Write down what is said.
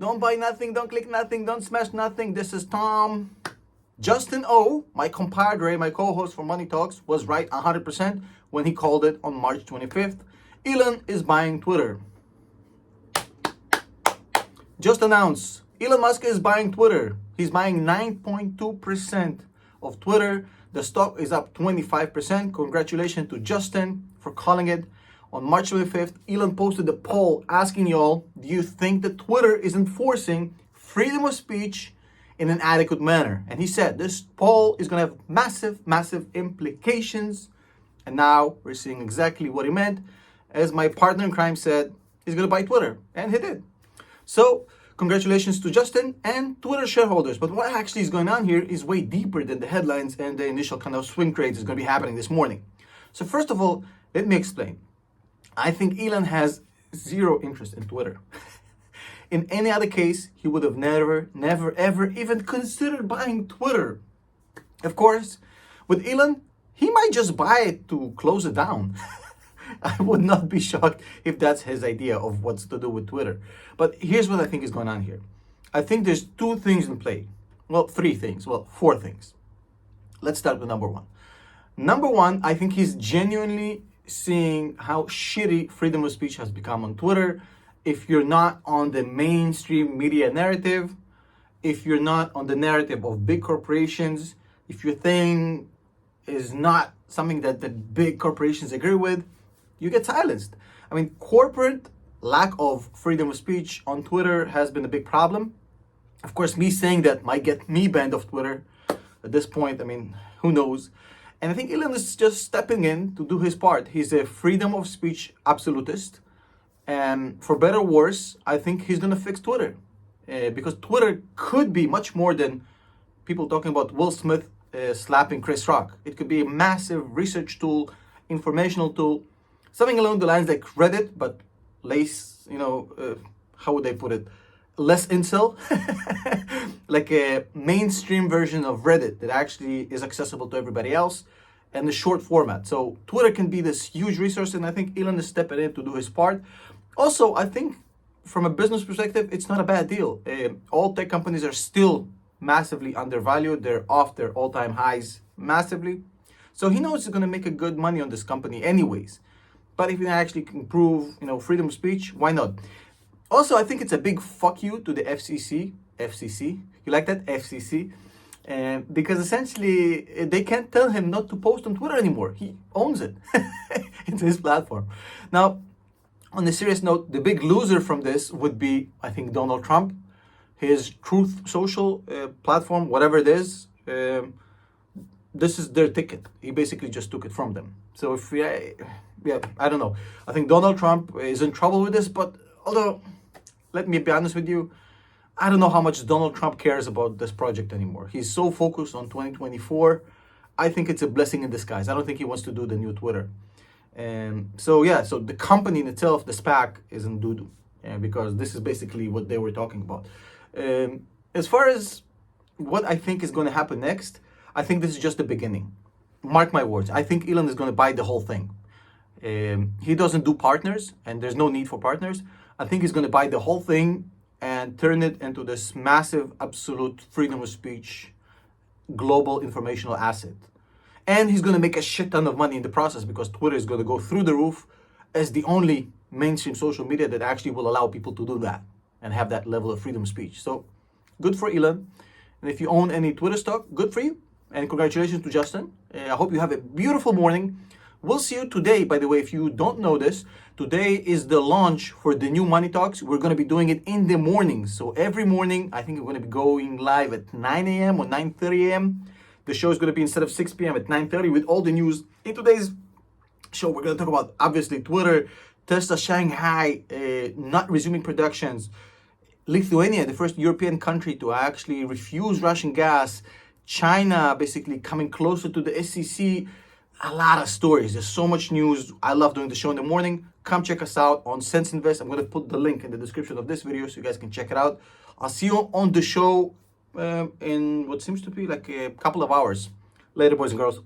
Don't buy nothing, don't click nothing, don't smash nothing. This is Tom. Justin O, my compadre, my co-host for Money Talks, was right 100% when he called it on March 25th. Elon is buying Twitter. Just announced, Elon Musk is buying Twitter. He's buying 9.2% of Twitter. The stock is up 25%. Congratulations to Justin for calling it. On March 25th, Elon posted a poll asking y'all, do you think that Twitter is enforcing freedom of speech in an adequate manner? And he said this poll is going to have massive, massive implications. And now we're seeing exactly what he meant. As my partner in crime said, he's going to buy Twitter. And he did. So congratulations to Justin and Twitter shareholders. But what actually is going on here is way deeper than the headlines and the initial kind of swing trades is going to be happening this morning. So first of all, let me explain. I think Elon has zero interest in Twitter. In any other case, he would have never, ever even considered buying Twitter. Of course, with Elon, he might just buy it to close it down. I would not be shocked if that's his idea of what's to do with Twitter. But here's what I think is going on here. I think there's two things in play. Well, three things. Well, four things. Let's start with number one. Number one, I think he's genuinely seeing how shitty freedom of speech has become on Twitter. If you're not on the mainstream media narrative, if you're not on the narrative of big corporations, if your thing is not something that the big corporations agree with, you get silenced. I mean, corporate lack of freedom of speech on Twitter has been a big problem. Of course, me saying that might get me banned off Twitter. At this point, I mean, who knows? And I think Elon is just stepping in to do his part. He's a freedom of speech absolutist. And for better or worse, I think he's going to fix Twitter. Because Twitter could be much more than people talking about Will Smith slapping Chris Rock. It could be a massive research tool, informational tool, something along the lines like Reddit, but less, how would they put it? Less incel, like a mainstream version of Reddit that actually is accessible to everybody else and the short format. So Twitter can be this huge resource, and I think Elon is stepping in to do his part. Also, I think from a business perspective, it's not a bad deal. All tech companies are still massively undervalued. They're off their all-time highs massively. So he knows he's going to make a good money on this company anyways. But if he actually can prove, freedom of speech, why not? Also, I think it's a big fuck you to the FCC. FCC, you like that? FCC. Because essentially, they can't tell him not to post on Twitter anymore. He owns it. It's his platform. Now, on a serious note, the big loser from this would be, I think, Donald Trump. His Truth Social platform, whatever it is, this is their ticket. He basically just took it from them. So if I don't know. I think Donald Trump is in trouble with this, but although, let me be honest with you, I don't know how much Donald Trump cares about this project anymore. He's so focused on 2024. I think it's a blessing in disguise. I don't think he wants to do the new Twitter. So the company in itself, the SPAC, is in doo-doo. Because this is basically what they were talking about. As far as what I think is going to happen next, I think this is just the beginning. Mark my words. I think Elon is going to buy the whole thing. He doesn't do partners, and there's no need for partners. I think he's going to buy the whole thing and turn it into this massive, absolute freedom of speech, global informational asset. And he's going to make a shit ton of money in the process because Twitter is going to go through the roof as the only mainstream social media that actually will allow people to do that and have that level of freedom of speech. So good for Elon. And if you own any Twitter stock, good for you. And congratulations to Justin. I hope you have a beautiful morning. We'll see you today. By the way, if you don't know this, today is the launch for the new Money Talks. We're going to be doing it in the morning. So every morning, I think we're going to be going live at 9 a.m. or 9:30 a.m. The show is going to be instead of 6 p.m. at 9:30 with all the news. In today's show, we're going to talk about, obviously, Twitter, Tesla Shanghai, not resuming productions, Lithuania, the first European country to actually refuse Russian gas, China basically coming closer to the SEC, a lot of stories. There's so much news. I love doing the show in the morning. Come check us out on Sense Invest. I'm going to put the link in the description of this video so you guys can check it out. I'll see you on the show in what seems to be like a couple of hours. Later, boys and girls.